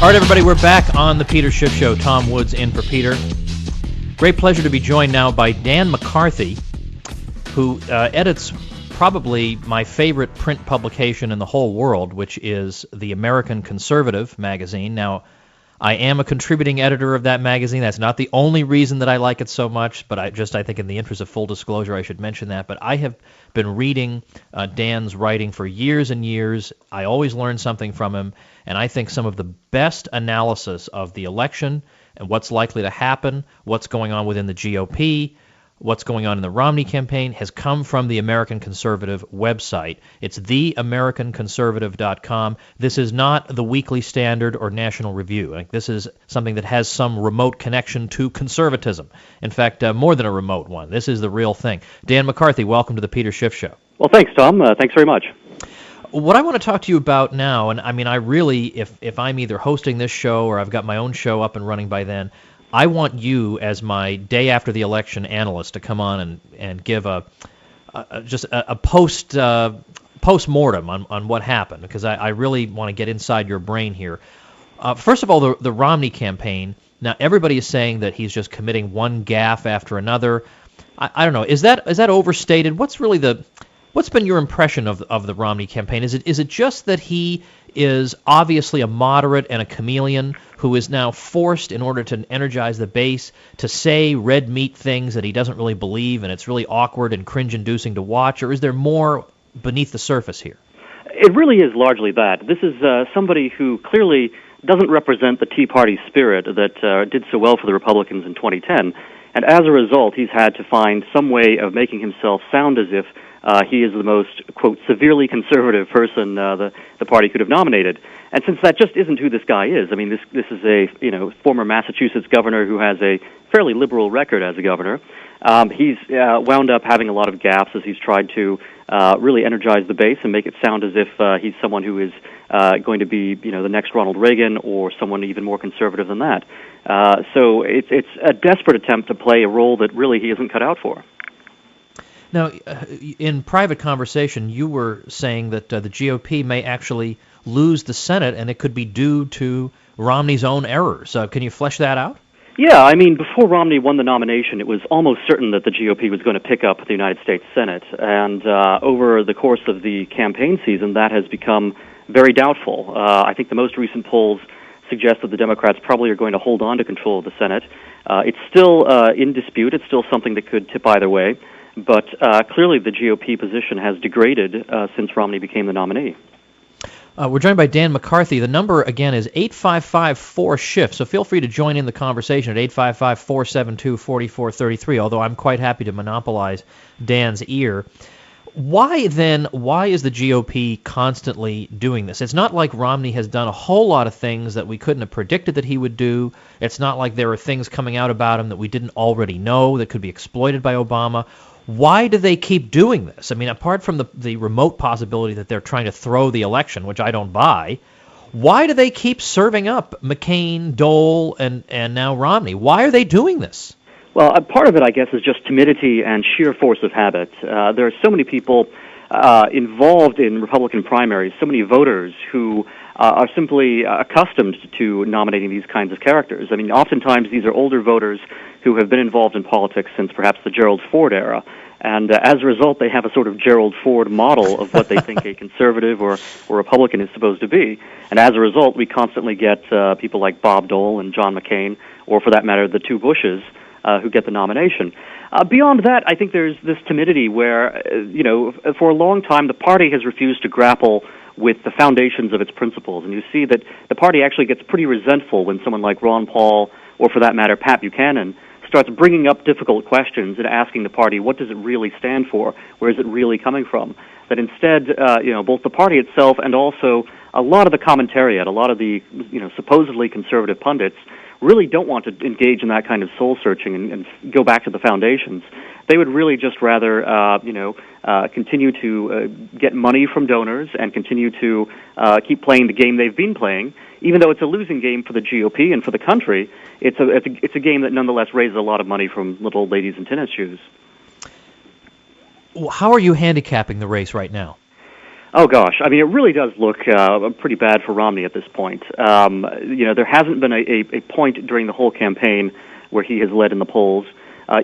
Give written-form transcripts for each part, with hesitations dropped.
All right, everybody, we're back on the Peter Schiff Show. Tom Woods in for Peter. Great pleasure to be joined now by Dan McCarthy, who edits probably my favorite print publication in the whole world, which is the American Conservative magazine. Now, I am a contributing editor of that magazine. That's not the only reason that I like it so much, but I think in the interest of full disclosure, I should mention that. But I have been reading Dan's writing for years and years. I always learn something from him, and I think some of the best analysis of the election and what's likely to happen, what's going on within the GOP, what's going on in the Romney campaign has come from the American Conservative website. It's theamericanconservative.com. This is not the Weekly Standard or National Review. Like, this is something that has some remote connection to conservatism. In fact, more than a remote one. This is the real thing. Dan McCarthy, welcome to the Peter Schiff Show. Well, thanks, Tom. Thanks very much. What I want to talk to you about now, and I mean, I really, if I'm either hosting this show or I've got my own show up and running by then, I want you, as my day after the election analyst, to come on and give a post-mortem on what happened, because I really want to get inside your brain here. First of all, the Romney campaign. Now, everybody is saying that he's just committing one gaffe after another. I don't know. Is that overstated? What's been your impression of the Romney campaign? Is it just that he is obviously a moderate and a chameleon who is now forced, in order to energize the base, to say red meat things that he doesn't really believe, and it's really awkward and cringe-inducing to watch? Or is there more beneath the surface here? It really is largely that. This is somebody who clearly doesn't represent the Tea Party spirit that did so well for the Republicans in 2010. And as a result, he's had to find some way of making himself sound as if he is the most, quote, severely conservative person the party could have nominated. And since that just isn't who this guy is, I mean, this is a former Massachusetts governor who has a fairly liberal record as a governor. He's wound up having a lot of gaffes as he's tried to really energize the base and make it sound as if he's someone who is going to be, the next Ronald Reagan or someone even more conservative than that. So it's a desperate attempt to play a role that really he isn't cut out for. Now, in private conversation, you were saying that the GOP may actually lose the Senate, and it could be due to Romney's own errors. Can you flesh that out? Yeah, I mean, before Romney won the nomination, it was almost certain that the GOP was going to pick up the United States Senate. And over the course of the campaign season, that has become very doubtful. I think the most recent polls suggest that the Democrats probably are going to hold on to control of the Senate. It's still in dispute. It's still something that could tip either way. But clearly the GOP position has degraded since Romney became the nominee. We're joined by Dan McCarthy. The number, again, is 855-4-SHIFT, so feel free to join in the conversation at 855-472-4433, although I'm quite happy to monopolize Dan's ear. Why is the GOP constantly doing this? It's not like Romney has done a whole lot of things that we couldn't have predicted that he would do. It's not like there are things coming out about him that we didn't already know that could be exploited by Obama. Why do they keep doing this? I mean, apart from the remote possibility that they're trying to throw the election, which I don't buy, why do they keep serving up McCain, Dole, and now Romney? Why are they doing this? Well, part of it, I guess, is just timidity and sheer force of habit. There are so many people involved in Republican primaries, so many voters who are simply accustomed to nominating these kinds of characters. I mean, oftentimes these are older voters who have been involved in politics since perhaps the Gerald Ford era. And as a result, they have a sort of Gerald Ford model of what they think a conservative or Republican is supposed to be. And as a result, we constantly get people like Bob Dole and John McCain, or for that matter, the two Bushes, who get the nomination. Beyond that, I think there's this timidity where, for a long time, the party has refused to grapple with the foundations of its principles. And you see that the party actually gets pretty resentful when someone like Ron Paul, or for that matter, Pat Buchanan, starts bringing up difficult questions and asking the party, what does it really stand for? Where is it really coming from? That instead, both the party itself and also a lot of the commentariat, a lot of the, supposedly conservative pundits really don't want to engage in that kind of soul-searching and go back to the foundations. They would really just rather, continue to get money from donors and continue to keep playing the game they've been playing. Even though it's a losing game for the GOP and for the country, it's a game that nonetheless raises a lot of money from little old ladies in tennis shoes. How are you handicapping the race right now? Oh, gosh. I mean, it really does look pretty bad for Romney at this point. There hasn't been a point during the whole campaign where he has led in the polls.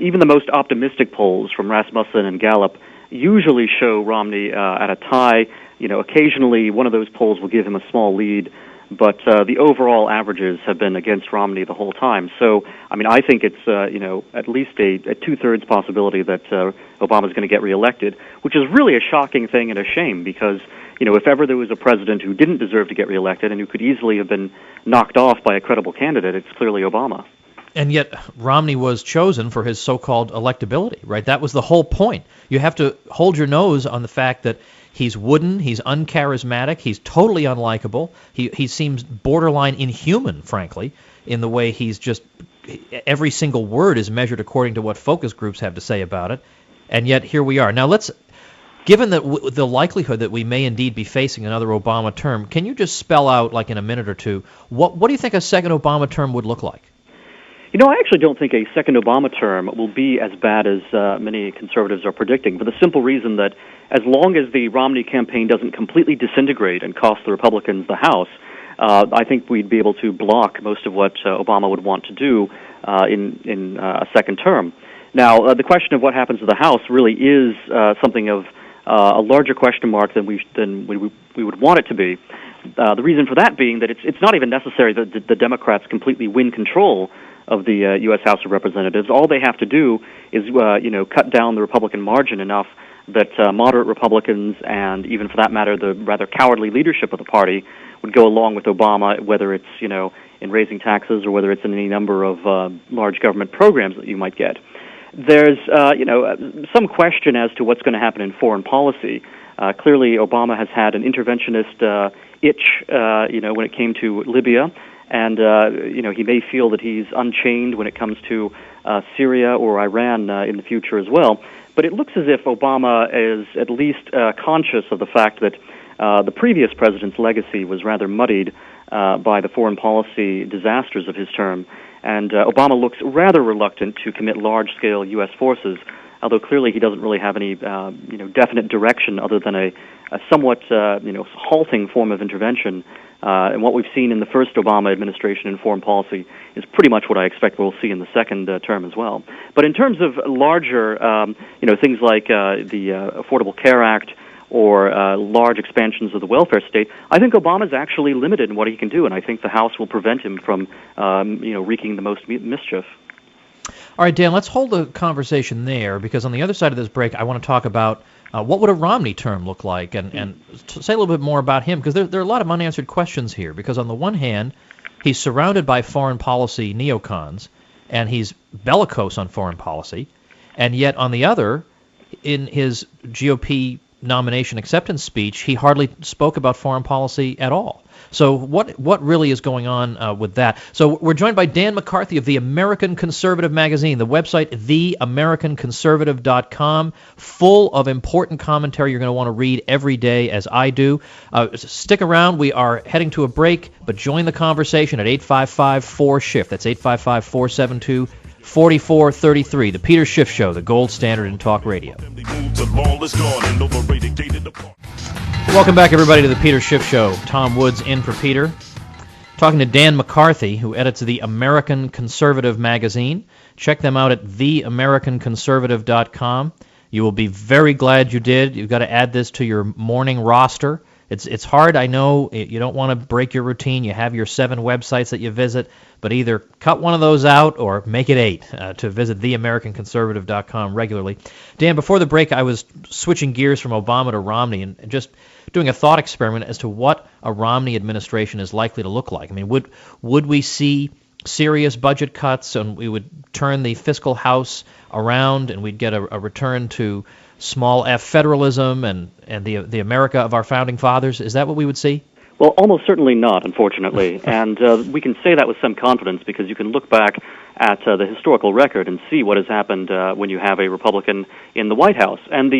Even the most optimistic polls from Rasmussen and Gallup usually show Romney at a tie. Occasionally one of those polls will give him a small lead, but the overall averages have been against Romney the whole time. So, I mean, I think it's, at least a two-thirds possibility that Obama's going to get reelected, which is really a shocking thing and a shame because, if ever there was a president who didn't deserve to get reelected and who could easily have been knocked off by a credible candidate, it's clearly Obama. And yet Romney was chosen for his so-called electability, right? That was the whole point. You have to hold your nose on the fact that he's wooden, he's uncharismatic, he's totally unlikable. He seems borderline inhuman, frankly, in the way he's just every single word is measured according to what focus groups have to say about it. And yet here we are. Now given that the likelihood that we may indeed be facing another Obama term, can you just spell out, like in a minute or two, what do you think a second Obama term would look like? I actually don't think a second Obama term will be as bad as many conservatives are predicting, for the simple reason that as long as the Romney campaign doesn't completely disintegrate and cost the Republicans the House, I think we'd be able to block most of what Obama would want to do in a second term. Now, the question of what happens to the House really is something of a larger question mark than we would want it to be. The reason for that being that it's not even necessary that the Democrats completely win control of the U.S. House of Representatives. All they have to do is, cut down the Republican margin enough that moderate Republicans and even, for that matter, the rather cowardly leadership of the party would go along with Obama, whether it's, in raising taxes or whether it's in any number of large government programs that you might get. There's, some question as to what's going to happen in foreign policy. Clearly, Obama has had an interventionist itch, when it came to Libya. And, he may feel that he's unchained when it comes to Syria or Iran in the future as well. But it looks as if Obama is at least conscious of the fact that the previous president's legacy was rather muddied by the foreign policy disasters of his term. And Obama looks rather reluctant to commit large-scale U.S. forces, although clearly he doesn't really have any, definite direction other than a somewhat, halting form of intervention. And what we've seen in the first Obama administration in foreign policy is pretty much what I expect we'll see in the second term as well. But in terms of larger, things like the Affordable Care Act or large expansions of the welfare state, I think Obama's actually limited in what he can do, and I think the House will prevent him from, wreaking the most mischief. All right, Dan, let's hold the conversation there, because on the other side of this break, I want to talk about what would a Romney term look like, and say a little bit more about him, because there are a lot of unanswered questions here. Because on the one hand, he's surrounded by foreign policy neocons, and he's bellicose on foreign policy, and yet on the other, in his GOP nomination acceptance speech, he hardly spoke about foreign policy at all. So what really is going on with that? So we're joined by Dan McCarthy of the American Conservative magazine, the website theamericanconservative.com, full of important commentary you're going to want to read every day, as I do. Stick around. We are heading to a break, but join the conversation at 855-4SHIFT. That's 855-472-4433. The Peter Schiff Show, the gold standard in talk radio. Welcome back, everybody, to the Peter Schiff Show. Tom Woods in for Peter. Talking to Dan McCarthy, who edits the American Conservative magazine. Check them out at theamericanconservative.com. You will be very glad you did. You've got to add this to your morning roster. It's hard, I know. You don't want to break your routine. You have your 7 websites that you visit, but either cut one of those out or make it 8 to visit theamericanconservative.com regularly. Dan, before the break, I was switching gears from Obama to Romney and just doing a thought experiment as to what a Romney administration is likely to look like. I mean, would we see serious budget cuts, and we would turn the fiscal house around, and we'd get a return to small f federalism and the America of our founding fathers? Is that what we would see? Well, almost certainly not, unfortunately. And we can say that with some confidence because you can look back at the historical record and see what has happened when you have a Republican in the White House. And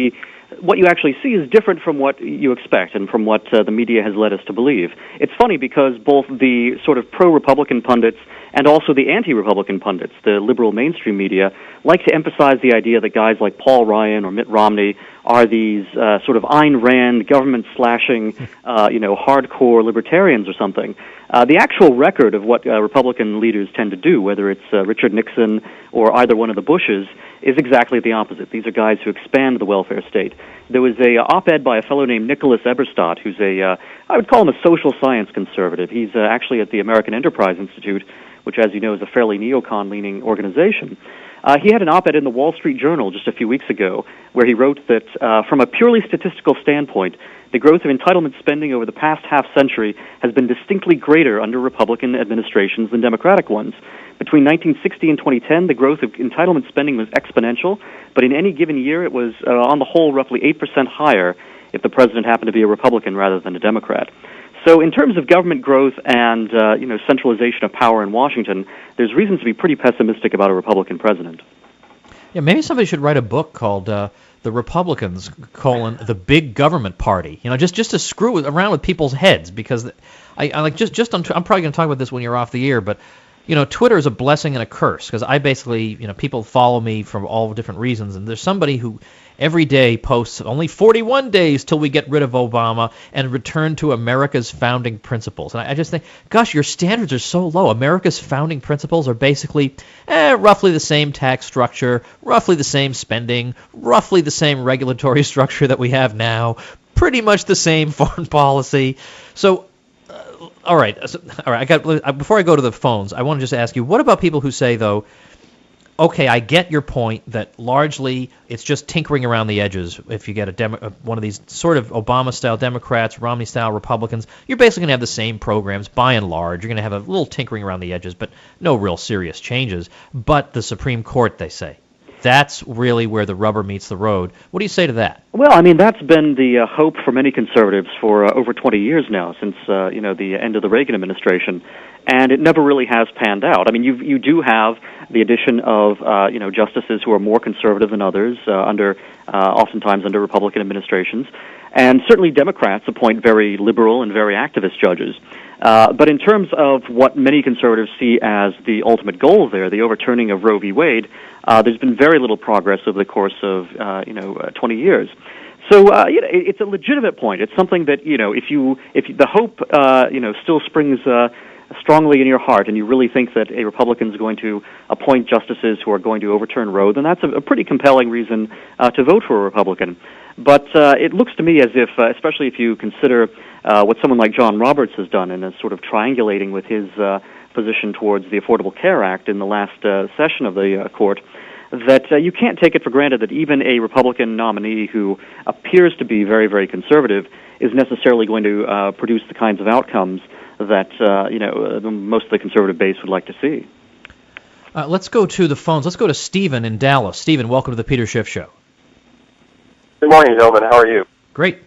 what you actually see is different from what you expect and from what the media has led us to believe. It's funny because both the sort of pro-Republican pundits and also the anti-Republican pundits, the liberal mainstream media, like to emphasize the idea that guys like Paul Ryan or Mitt Romney are these sort of Ayn Rand, government-slashing, hardcore libertarians or something. The actual record of what Republican leaders tend to do, whether it's Richard Nixon or either one of the Bushes, is exactly the opposite. These are guys who expand the welfare state. There was a op-ed by a fellow named Nicholas Eberstadt, who's I would call him a social science conservative. He's actually at the American Enterprise Institute, which, as you know, is a fairly neocon-leaning organization. He had an op-ed in the Wall Street Journal just a few weeks ago where he wrote that from a purely statistical standpoint, the growth of entitlement spending over the past half-century has been distinctly greater under Republican administrations than Democratic ones. Between 1960 and 2010, the growth of entitlement spending was exponential, but in any given year it was, on the whole, roughly 8% higher if the president happened to be a Republican rather than a Democrat. So in terms of government growth and centralization of power in Washington, there's reasons to be pretty pessimistic about a Republican president. Yeah, maybe somebody should write a book called "The Republicans: the Big Government Party." Just to screw around with people's heads, because I'm probably going to talk about this when you're off the air, but Twitter is a blessing and a curse, because I basically, people follow me for all different reasons, and there's somebody who every day posts only 41 days till we get rid of Obama and return to America's founding principles. And I just think, gosh, your standards are so low. America's founding principles are basically roughly the same tax structure, roughly the same spending, roughly the same regulatory structure that we have now, pretty much the same foreign policy. So, all right. Before I go to the phones, I want to just ask you, what about people who say, though, okay, I get your point that largely it's just tinkering around the edges. If you get one of these sort of Obama-style Democrats, Romney-style Republicans, you're basically going to have the same programs by and large. You're going to have a little tinkering around the edges, but no real serious changes. But the Supreme Court, they say, that's really where the rubber meets the road. What do you say to that? Well, I mean, that's been the hope for many conservatives for over 20 years now, since the end of the Reagan administration, and it never really has panned out. I mean, you do have the addition of justices who are more conservative than others oftentimes under Republican administrations, and certainly Democrats appoint very liberal and very activist judges. But in terms of what many conservatives see as the ultimate goal there, the overturning of Roe v. Wade, there's been very little progress over the course of 20 years. So it's a legitimate point. It's something that if the hope still springs strongly in your heart, and you really think that a Republican is going to appoint justices who are going to overturn Roe, then that's a pretty compelling reason to vote for a Republican. But it looks to me as if, especially if you consider what someone like John Roberts has done in a sort of triangulating with his position towards the Affordable Care Act in the last session of the court, that you can't take it for granted that even a Republican nominee who appears to be very, very conservative is necessarily going to produce the kinds of outcomes that most of the conservative base would like to see. Let's go to the phones. Let's go to Stephen in Dallas. Stephen, welcome to the Peter Schiff Show. Good morning, gentlemen. How are you? Great.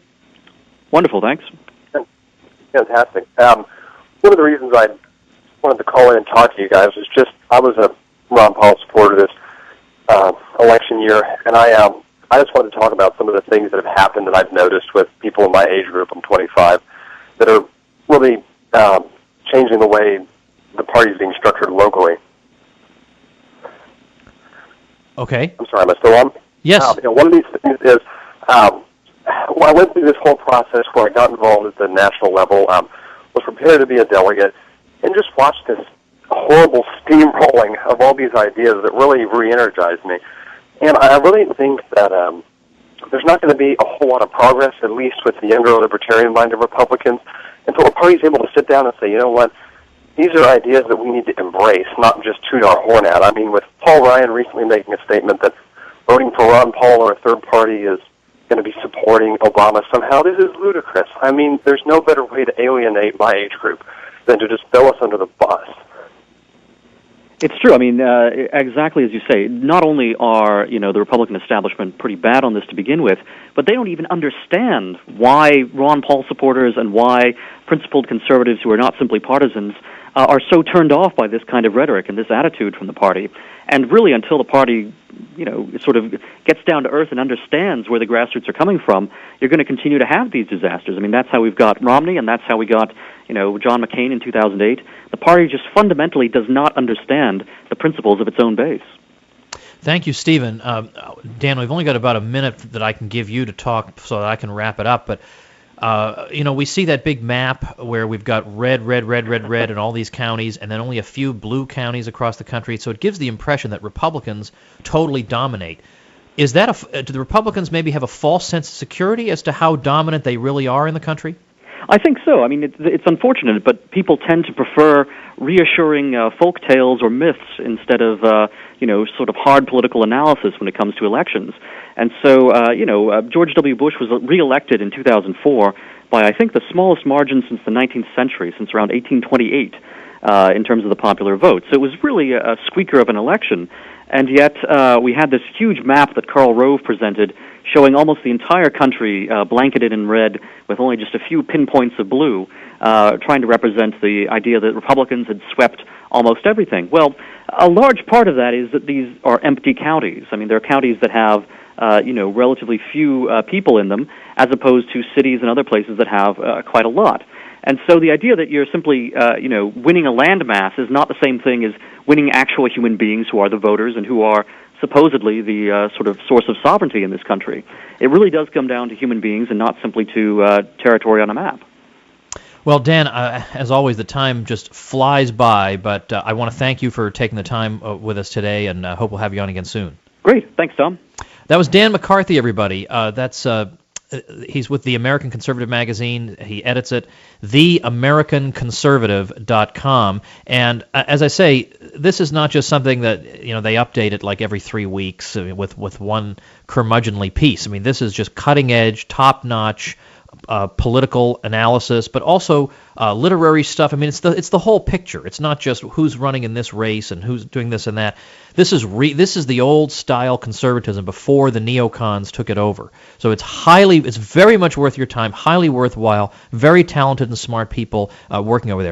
Wonderful, thanks. Fantastic. One of the reasons I wanted to call in and talk to you guys is just I was a Ron Paul supporter this election year, and I just wanted to talk about some of the things that have happened that I've noticed with people in my age group. I'm 25, that are really changing the way the party is being structured locally. Okay. I'm sorry, am I still on? Yes. One of these things is when I went through this whole process where I got involved at the national level, was prepared to be a delegate, and just watched this horrible steamrolling of all these ideas that really re-energized me. And I really think that there's not going to be a whole lot of progress, at least with the younger libertarian-minded Republicans, until the party's able to sit down and say, you know what, these are ideas that we need to embrace, not just toot our horn at. I mean, with Paul Ryan recently making a statement that voting for Ron Paul or a third party is going to be supporting Obama somehow, this is ludicrous. I mean, there's no better way to alienate my age group than to just throw us under the bus. It's true. I mean, exactly as you say, not only are, the Republican establishment pretty bad on this to begin with, but they don't even understand why Ron Paul supporters and why principled conservatives who are not simply partisans are so turned off by this kind of rhetoric and this attitude from the party. And really, until the party, sort of gets down to earth and understands where the grassroots are coming from, you're going to continue to have these disasters. I mean, that's how we've got Romney, and that's how we got, John McCain in 2008. The party just fundamentally does not understand the principles of its own base. Thank you, Stephen. Dan, we've only got about a minute that I can give you to talk so that I can wrap it up. But, we see that big map where we've got red in all these counties and then only a few blue counties across the country. So it gives the impression that Republicans totally dominate. Is that do the Republicans maybe have a false sense of security as to how dominant they really are in the country? I think so. I mean, it's unfortunate, but people tend to prefer reassuring folk tales or myths instead of, sort of hard political analysis when it comes to elections. And so, George W. Bush was reelected in 2004 by, I think, the smallest margin since the 19th century, since around 1828, in terms of the popular vote. So it was really a squeaker of an election. And yet we had this huge map that Karl Rove presented showing almost the entire country blanketed in red with only just a few pinpoints of blue, trying to represent the idea that Republicans had swept almost everything. Well, a large part of that is that these are empty counties. I mean, there are counties that have, relatively few people in them, as opposed to cities and other places that have quite a lot. And so the idea that you're simply, winning a landmass is not the same thing as winning actual human beings who are the voters and who are supposedly the sort of source of sovereignty in this country. It really does come down to human beings and not simply to territory on a map. Well, Dan, as always, the time just flies by, but I want to thank you for taking the time with us today, and hope we'll have you on again soon. Great. Thanks, Tom. That was Dan McCarthy, everybody. He's with the American Conservative magazine. He edits it, theamericanconservative.com. And as I say, this is not just something that they update it like every 3 weeks with one curmudgeonly piece. I mean, this is just cutting edge, top notch political analysis, but also literary stuff. I mean, it's the whole picture. It's not just who's running in this race and who's doing this and that. This is the old style conservatism before the neocons took it over. So it's very much worth your time, highly worthwhile, very talented and smart people working over there.